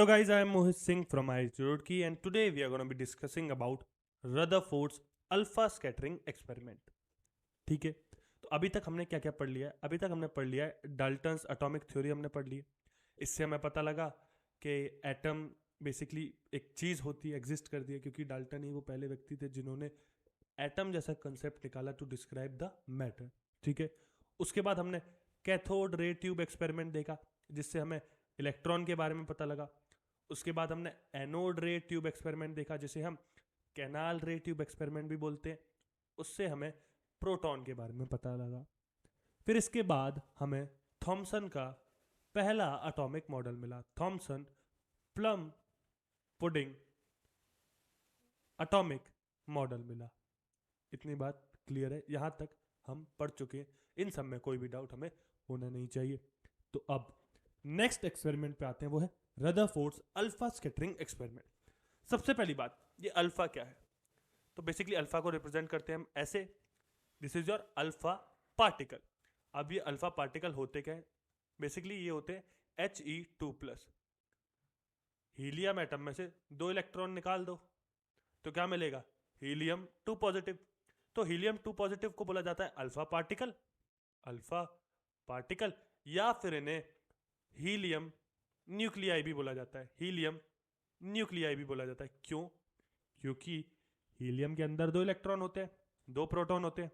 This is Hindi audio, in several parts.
Hello guys, I am Mohit Singh from IIT Roorkee and today we are going to be discussing about Rutherford's alpha scattering experiment. ठीक है, तो अभी तक हमने क्या क्या पढ़ लिया है? अभी तक हमने पढ़ लिया है डाल्टन्स एटॉमिक थ्योरी हमने पढ़ ली है। इससे हमें पता लगा कि एटम बेसिकली एक चीज़ होती है, एग्जिस्ट करती है, क्योंकि डाल्टन ही वो पहले व्यक्ति थे जिन्होंने एटम जैसा कंसेप्ट निकाला टू डिस्क्राइब द मैटर। ठीक है, उसके बाद हमने कैथोड रे ट्यूब एक्सपेरिमेंट देखा जिससे हमें इलेक्ट्रॉन के बारे में पता लगा। उसके बाद हमने एनोड रे ट्यूब एक्सपेरिमेंट देखा जिसे हम कैनाल रे ट्यूब एक्सपेरिमेंट भी बोलते हैं, उससे हमें प्रोटॉन के बारे में पता लगा। फिर इसके बाद हमें थॉमसन का पहला एटॉमिक मॉडल मिला, Thomson plum pudding atomic model मिला। इतनी बात क्लियर है, यहां तक हम पढ़ चुके हैं, इन सब में कोई भी डाउट हमें होना नहीं चाहिए। तो अब नेक्स्ट एक्सपेरिमेंट पे आते हैं, वो है रदरफोर्ड्स अल्फा स्कैटरिंग एक्सपेरिमेंट। सबसे पहली बात, ये अल्फा क्या है? तो बेसिकली अल्फा को रिप्रेजेंट करते हैं हम ऐसे, this is your alpha particle. अब ये अल्फा पार्टिकल होते क्या है? बेसिकली ये होते हैं He2+। हीलियम एटम में से 2 इलेक्ट्रॉन निकाल दो तो क्या मिलेगा? Helium 2 positive. तो हीलियम 2 पॉजिटिव को बोला जाता है अल्फा पार्टिकल, अल्फा पार्टिकल, या फिर इन्हें हीलियम न्यूक्लियाई भी बोला जाता है, हीलियम न्यूक्लियाई भी बोला जाता है। क्यों? क्योंकि हीलियम के अंदर 2 इलेक्ट्रॉन होते हैं, 2 प्रोटॉन होते हैं,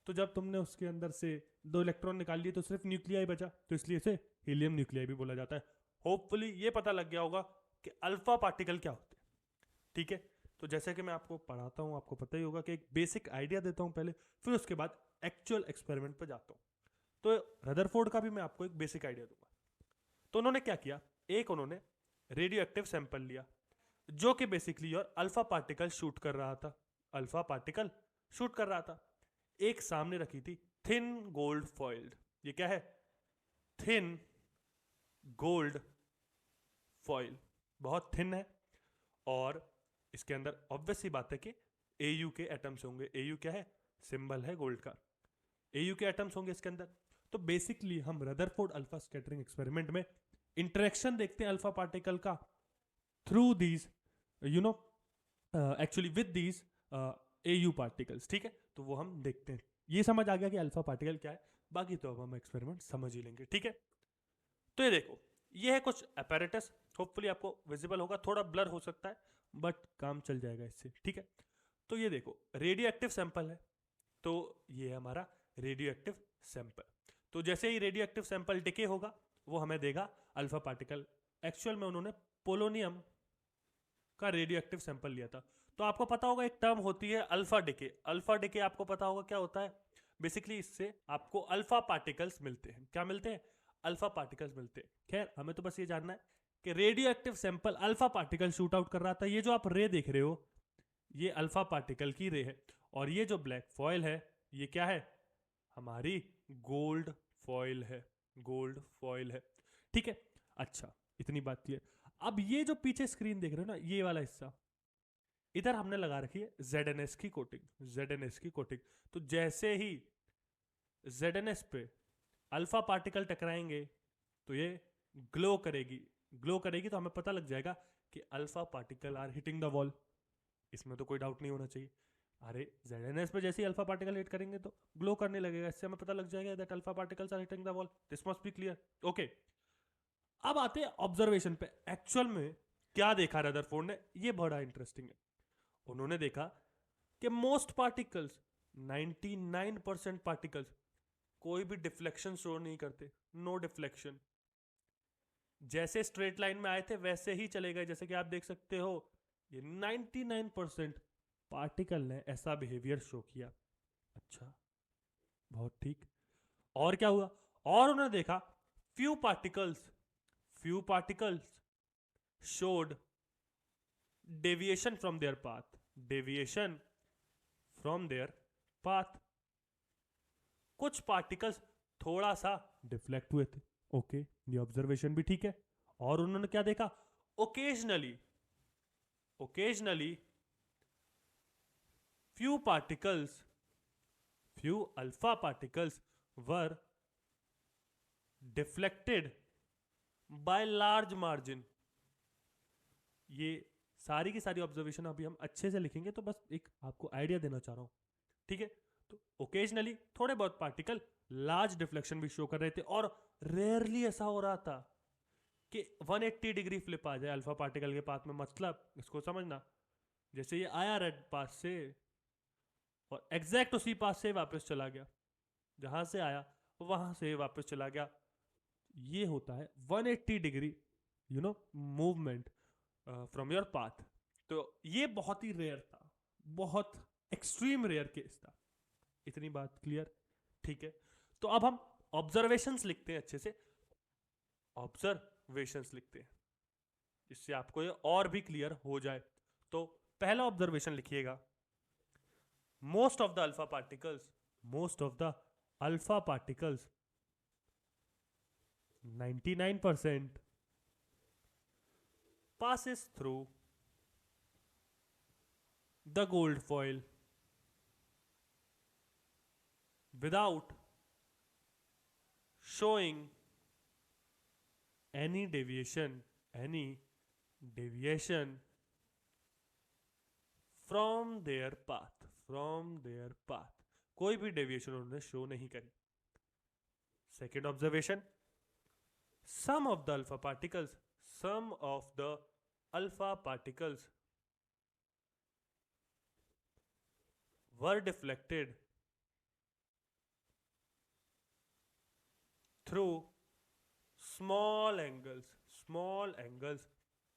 तो जब तुमने उसके अंदर से 2 इलेक्ट्रॉन निकाल लिए तो सिर्फ न्यूक्लियाई बचा, तो इसलिए इसे हीलियम न्यूक्लियाई भी बोला जाता है। होपफुली ये पता लग गया होगा कि अल्फा पार्टिकल क्या होते हैं। ठीक है, तो जैसे कि मैं आपको पढ़ाता हूँ, आपको पता ही होगा कि एक बेसिक आइडिया देता हूँ पहले, फिर उसके बाद एक्चुअल एक्सपेरिमेंट पर जाता हूँ। तो रदरफोर्ड का भी मैं आपको एक बेसिक आइडिया दूंगा। तो उन्होंने क्या किया, एक उन्होंने रेडियो एक्टिव सैंपल लिया जो कि बेसिकली और अल्फा पार्टिकल शूट कर रहा था, अल्फा पार्टिकल शूट कर रहा था। एक सामने रखी थी थिन गोल्ड फॉइल्ड, ये क्या है? थिन गोल्ड फॉइल, बहुत थिन है, और इसके अंदर ऑब्वियस सी बात है कि Au के एटम्स होंगे। Au क्या है? सिंबल है गोल्ड का। Au के एटम्स होंगे इसके अंदर। तो बेसिकली हम रदरफोर्ड अल्फा स्कैटरिंग एक्सपेरिमेंट में इंटरेक्शन देखते हैं अल्फा पार्टिकल का through these actually with these Au particles. ठीक है, तो वो हम देखते हैं। ये समझ आ गया कि अल्फा पार्टिकल क्या है, बाकी तो अब हम एक्सपेरिमेंट समझ ही लेंगे। ठीक है, तो ये देखो, ये है कुछ अपैरेटस, होपफुली आपको विजिबल होगा, थोड़ा ब्लर हो सकता है बट काम चल जाएगा इससे। ठीक है, तो ये देखो रेडियो एक्टिव सैंपल है, तो ये है हमारा रेडियो एक्टिव सैंपल। तो जैसे ही रेडियो एक्टिव सैंपल डिके होगा वो हमें देगा अल्फा पार्टिकल। एक्चुअल में उन्होंने पोलोनियम का रेडियो एक्टिव सैंपल लिया था। तो आपको पता होगा एक टर्म होती है अल्फा डिके। अल्फा डिके आपको पता होगा क्या होता है? बेसिकली इससे आपको अल्फा पार्टिकल्स मिलते हैं। क्या मिलते हैं? अल्फा पार्टिकल्स मिलते हैं। खैर, हमें तो बस ये जानना है कि radio active sample alpha particle shoot out कर रहा था। ये जो आप रे देख रहे हो ये अल्फा पार्टिकल की रे है, और ये जो ब्लैक फॉयल है ये क्या है? हमारी गोल्ड फॉयल है, गोल्ड फॉयल है। ठीक है, अच्छा, इतनी बात क्लियर। अब ये जो पीछे स्क्रीन देख रहे हो ना, ये वाला हिस्सा, इधर हमने लगा रखी है ZnS की कोटिंग, ZnS की कोटिंग। तो जैसे ही ZnS पे अल्फा पार्टिकल टकराएंगे तो ये ग्लो करेगी, ग्लो करेगी, तो हमें पता लग जाएगा कि alpha particle are hitting the wall. इसमें तो कोई डाउट नहीं होना चाहिए। अरे ZnS पे जैसे ही अल्फा पार्टिकल हिट करेंगे तो ग्लो करने लगेगा, इससे हमें पता लग जाएगा that alpha particles are hitting the wall. This must be clear. Okay, अब आते हैं ऑब्जर्वेशन पे। एक्चुअल में क्या देखा रदरफोर्ड ने, ये बड़ा इंटरेस्टिंग है। उन्होंने देखा कि मोस्ट पार्टिकल्स, 99% पार्टिकल्स कोई भी डिफ्लेक्शन शो नहीं करते, नो डिफ्लेक्शन। जैसे स्ट्रेट लाइन में आए थे वैसे ही चले गए। जैसे कि आप देख सकते हो ये 99% पार्टिकल ने ऐसा बिहेवियर शो किया। अच्छा, बहुत ठीक। और क्या हुआ? और उन्होंने देखा few particles showed deviation from there path, deviation from there path. कुछ पार्टिकल्स थोड़ा सा डिफ्लेक्ट हुए थे। ओके, ये ऑब्जर्वेशन भी ठीक है। और उन्होंने क्या देखा? Occasionally few particles, few alpha particles were deflected by large margin, ये सारी की सारी ऑब्जर्वेशन अभी हम अच्छे से लिखेंगे, तो बस एक आपको आइडिया देना चाह रहा हूँ, ठीक है। तो ओकेजनली थोड़े बहुत पार्टिकल लार्ज डिफ्लेक्शन भी शो कर रहे थे, और रेयरली ऐसा हो रहा था कि 180 डिग्री फ्लिप आ जाए अल्फा पार्टिकल के पाथ में। मतलब इसको समझना, जैसे ये आया रेड पाथ से और एग्जैक्ट उसी पाथ से वापस चला गया, जहां से आया वहां से वापस चला गया, ये होता है 180 degree movement from your path. तो ये बहुत ही रेयर था, बहुत एक्सट्रीम रेयर केस था। इतनी बात क्लियर, ठीक है। तो अब हम ऑब्जर्वेशंस लिखते हैं, अच्छे से ऑब्जर्वेशंस लिखते हैं, जिससे आपको ये और भी क्लियर हो जाए। तो पहला ऑब्जर्वेशन लिखिएगा, most of the alpha particles 99% passes through the gold foil without showing any deviation from their path, कोई भी डेविएशन उन्होंने शो नहीं करी। Second observation, some of the alpha particles were deflected through small angles,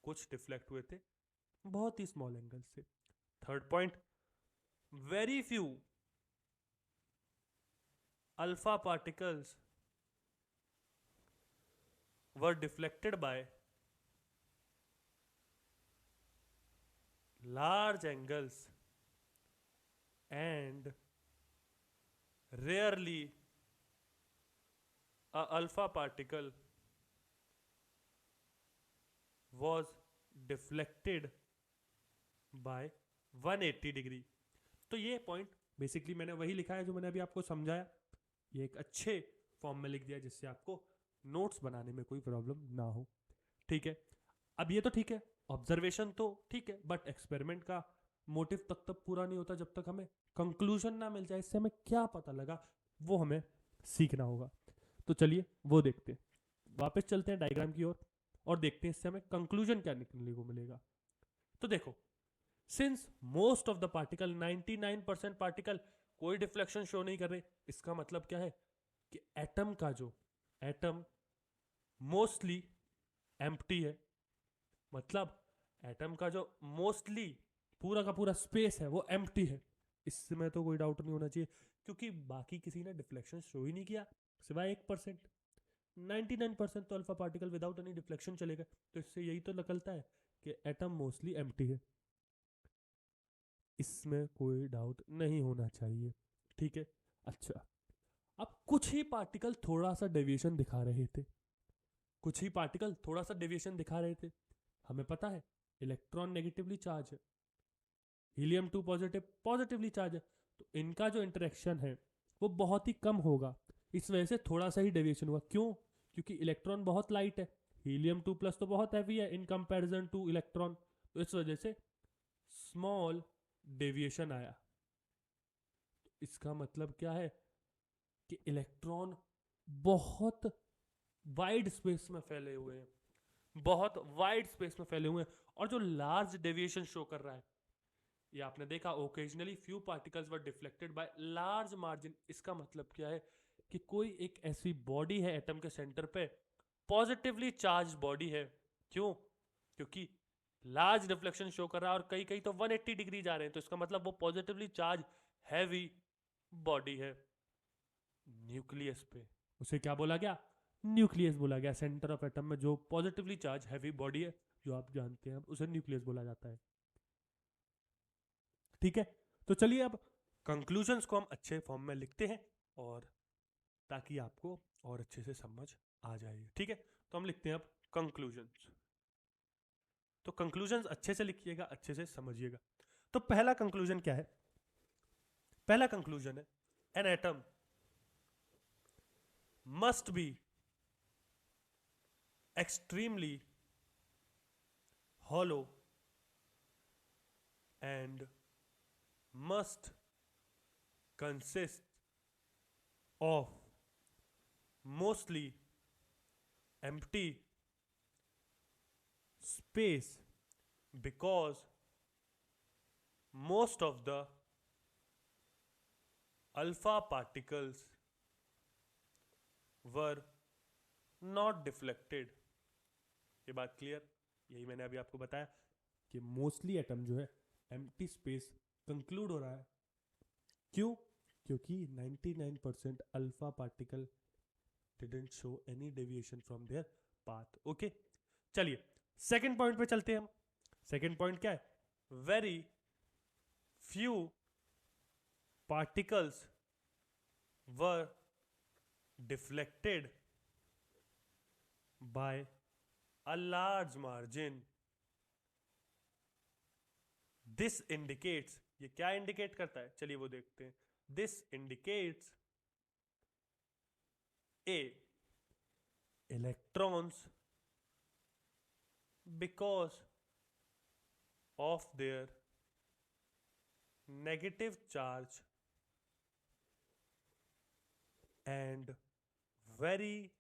कुछ डिफ्लेक्ट हुए थे बहुत ही स्मॉल एंगल से। Third point, very few alpha particles were deflected by large angles and rarely a alpha particle was deflected by 180 degree. तो ये पॉइंट बेसिकली मैंने वही लिखा है जो मैंने अभी आपको समझाया, ये एक अच्छे फॉर्म में लिख दिया जिससे आपको नोट्स बनाने में कोई प्रॉब्लम ना हो, ठीक है। अब ये तो ठीक है, ऑब्जर्वेशन तो ठीक है, बट एक्सपेरिमेंट का मोटिव तब पूरा नहीं होता जब तक हमें कंक्लूजन ना मिल जाए, इससे हमें क्या पता लगा वो हमें सीखना होगा। तो चलिए वो देखते हैं, वापस चलते हैं डायग्राम की ओर और देखते हैं इससे हमें कंक्लूजन क्या निकलने को मिलेगा। तो देखो, since most of the particle 99% particle कोई डिफ्लेक्शन शो नहीं कर रहे, इसका मतलब क्या है कि एटम मोस्टली एम्प्टी है। मतलब एटम का जो मोस्टली पूरा का पूरा स्पेस है वो एम्प्टी है, इसमें तो कोई डाउट नहीं होना चाहिए, क्योंकि बाकी किसी ने डिफ्लेक्शन शो ही नहीं किया सिवाय 1%। 99% तो alpha particle without any deflection चले गए, तो इससे यही तो निकलता है कि एटम मोस्टली एम्प्टी है, इसमें कोई डाउट नहीं होना चाहिए, ठीक है। अच्छा, अब कुछ ही पार्टिकल थोड़ा सा डेविएशन दिखा रहे थे, हमें पता है इलेक्ट्रॉन नेगेटिवली चार्ज है, हीलियम 2 पॉजिटिवली चार्ज है, तो इनका जो इंटरेक्शन है वो बहुत ही कम होगा, इस वजह से थोड़ा सा ही डेविएशन हुआ। क्यों? क्योंकि इलेक्ट्रॉन बहुत लाइट है, हीलियम 2 प्लस तो बहुत हैवी है इन कंपैरिजन टू इलेक्ट्रॉन, तो इस वजह से स्मॉल डेविएशन आया। तो इसका मतलब क्या है कि इलेक्ट्रॉन बहुत वाइड स्पेस में फैले हुए हैं, और जो लार्ज डेविएशन शो कर रहा है, ये आपने देखा, occasionally few particles were deflected by large margin. इसका मतलब क्या है कि कोई एक ऐसी बॉडी है एटम के सेंटर पे, पॉजिटिवली चार्ज बॉडी है। क्यों? क्योंकि लार्ज डिफ्लेक्शन शो कर रहा है और कई कई तो 180 डिग्री जा रहे हैं, तो इसका मतलब वो पॉजिटिवली चार्ज हैवी बॉडी है। न्यूक्लियस पे उसे क्या बोला गया? न्यूक्लियस बोला गया। सेंटर ऑफ एटम में जो पॉजिटिवली चार्ज हैवी बॉडी है, जो आप जानते हैं, उसे न्यूक्लियस बोला जाता है, ठीक है। तो चलिए अब कंक्लूजन्स को हम अच्छे फॉर्म में लिखते हैं, और ताकि आपको और अच्छे से समझ आ जाए, ठीक है। तो हम लिखते हैं अब कंक्लूजन्स। तो कंक्लूजन्स अच्छे से लिखिएगा, अच्छे से समझिएगा। तो पहला कंक्लूजन क्या है? पहला कंक्लूजन है, an atom must be extremely hollow and must consist of mostly empty space because most of the alpha particles were not deflected. ये बात क्लियर? यही मैंने अभी आपको बताया कि मोस्टली एटम जो है एम्प्टी स्पेस कंक्लूड हो रहा है. क्यों? क्योंकि 99% alpha particle didn't show any deviation from there path. Okay, चलिए सेकंड पॉइंट पे चलते हैं हम. सेकंड पॉइंट क्या है? Very few particles were deflected by a large margin. This indicates, ये क्या इंडिकेट करता है? चलिए वो देखते हैं. This indicates A, electrons because of their negative charge and very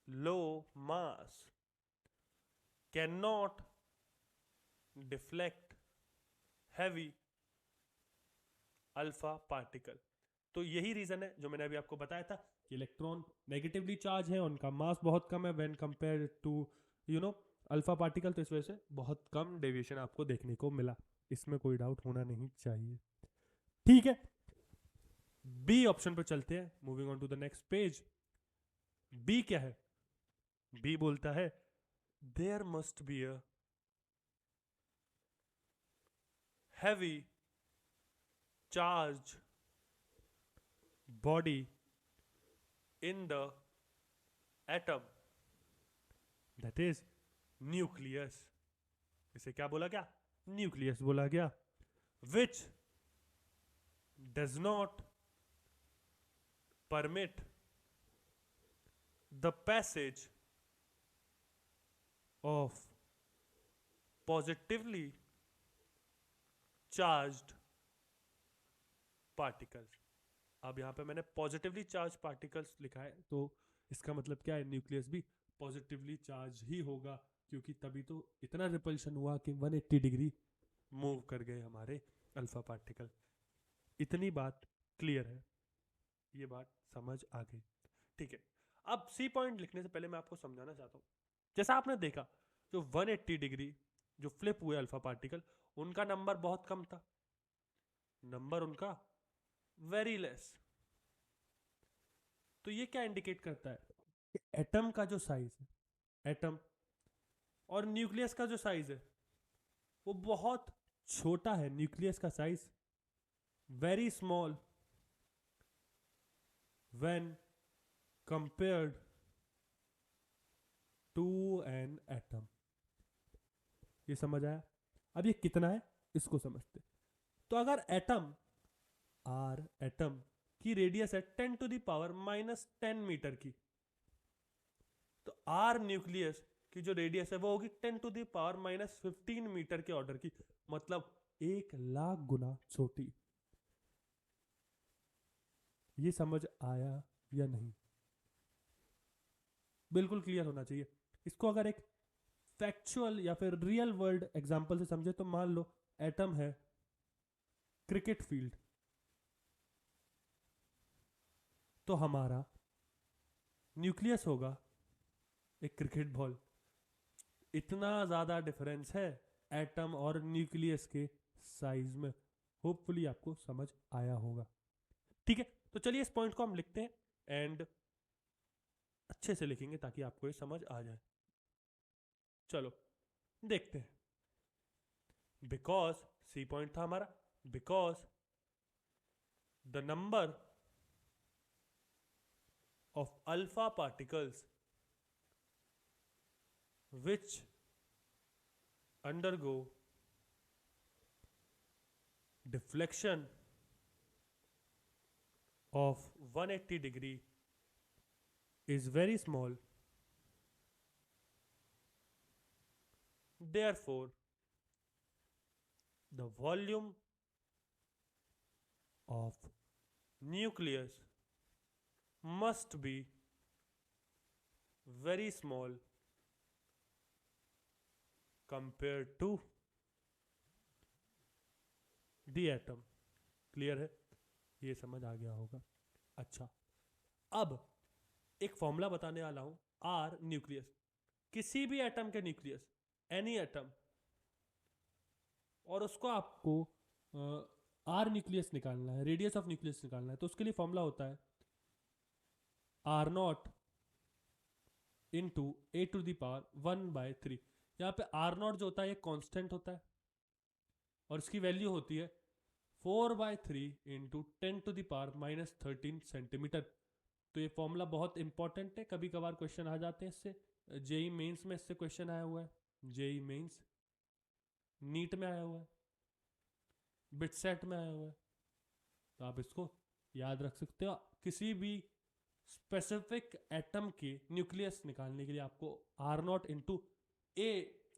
low mass cannot deflect heavy alpha particle. तो यही रीजन है जो मैंने अभी आपको बताया था कि इलेक्ट्रॉन नेगेटिवली चार्ज है, उनका मास बहुत कम है when compare to alpha particle. तो इस वजह से बहुत कम डेविएशन आपको देखने को मिला. इसमें कोई डाउट होना नहीं चाहिए. ठीक है, बी ऑप्शन पर चलते हैं. Moving on to the next page. B क्या है? बी बोलता है there must be a heavy charge body in the atom that is nucleus. इसे क्या बोला गया? न्यूक्लियस बोला गया. Which does not permit the passage of positively charged particles. अब यहां पे मैंने पॉजिटिवली चार्ज पार्टिकल्स लिखा है, तो इसका मतलब क्या है? न्यूक्लियस भी पॉजिटिवली चार्ज ही होगा, क्योंकि तभी तो इतना रिपल्शन हुआ कि 180 डिग्री मूव कर गए हमारे अल्फा पार्टिकल. इतनी बात क्लियर है? ये बात समझ आ गई? ठीक है. अब सी पॉइंट लिखने से पहले मैं आपको समझाना चाहता हूं. जैसा आपने देखा, जो 180 डिग्री जो फ्लिप हुए अल्फा पार्टिकल, उनका नंबर बहुत कम था. नंबर उनका वेरी लेस. तो ये क्या इंडिकेट करता है? कि एटम का जो साइज है, एटम और न्यूक्लियस का जो साइज है वो बहुत छोटा है. न्यूक्लियस का size very small when compared to an atom. ये समझ आया? अब ये कितना है इसको समझते. तो अगर एटम आर एटम की रेडियस है 10 टू द पावर -10 मीटर की, तो आर न्यूक्लियस की जो रेडियस है वो होगी 10 टू द पावर -15 मीटर के ऑर्डर की. मतलब 1,00,000 गुना छोटी. ये समझ आया या नहीं? बिल्कुल क्लियर होना चाहिए. इसको अगर एक फैक्चुअल या फिर रियल वर्ल्ड एग्जांपल से समझे, तो मान लो एटम है क्रिकेट फील्ड, तो हमारा न्यूक्लियस होगा एक क्रिकेट बॉल. इतना ज्यादा डिफरेंस है एटम और न्यूक्लियस के साइज में. होपफुली आपको समझ आया होगा. ठीक है, तो चलिए इस पॉइंट को हम लिखते हैं एंड अच्छे से लिखेंगे ताकि आपको ये समझ आ जाए. चलो देखते हैं. बिकॉज सी पॉइंट था हमारा, because the number of alpha particles which undergo deflection of 180 degree is very small. Therefore, the volume of nucleus must be very small compared to the atom. Clear है, ये समझ आ गया होगा। अच्छा, अब एक फॉर्मूला बताने वाला हूं, आर न्यूक्लियस, किसी भी एटम के न्यूक्लियस, एनी एटम, और उसको आपको आर न्यूक्लियस निकालना है, रेडियस ऑफ न्यूक्लियस निकालना है, तो उसके लिए फॉर्मूला होता है R naught into A to the power 1/3। यहाँ पे आर नॉट जो होता है ये कांस्टेंट होता है, और इसकी वैल्यू होती है 4/3 into 10 to the power -13 centimetre. तो ये फॉर्मूला बहुत इंपॉर्टेंट है, कभी कभार क्वेश्चन आ जाते हैं इससे। जेई मेंस में इससे क्वेश्चन आया हुआ है, जेई मेंस, नीट में आया हुआ है, बिटसेट में आया हुआ है, तो आप इसको याद रख सकते हो। किसी भी स्पेसिफिक एटम के न्यूक्लियस निकालने के लिए आपको R naught into A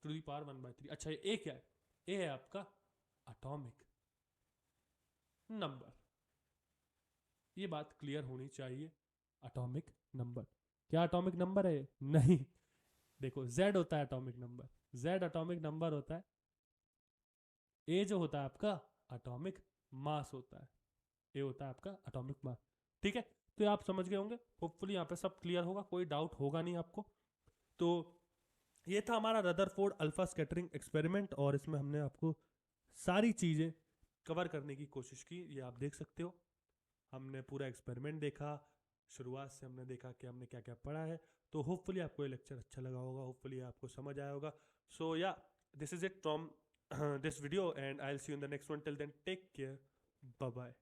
to the power 1/3। अच्छा, ए क्या है? ए है आपका एटॉमिक नंबर, ये बात क्लियर होनी चाहिए। एटॉमिक नंबर, क्या एटॉमिक नंबर है? नहीं, देखो जेड होता है atomic number, Z atomic number होता है। ए जो होता है आपका एटॉमिक मास होता है, ए होता है आपका एटॉमिक मास। ठीक है, तो आप समझ गए होंगे, होपफुली यहाँ पे सब क्लियर होगा, कोई डाउट होगा नहीं आपको। तो ये था हमारा रदरफोर्ड अल्फा स्कैटरिंग एक्सपेरिमेंट, और इसमें हमने आपको सारी चीज़ें कवर करने की कोशिश की, ये आप देख सकते हो। हमने पूरा एक्सपेरिमेंट देखा, शुरुआत से हमने देखा कि हमने क्या क्या पढ़ा है। तो होपफुली आपको ये लेक्चर अच्छा लगा होगा, होपफुली आपको समझ आया होगा। सो या, this is it from this video, and I'll see you in the next one. Till then, take care, bye bye.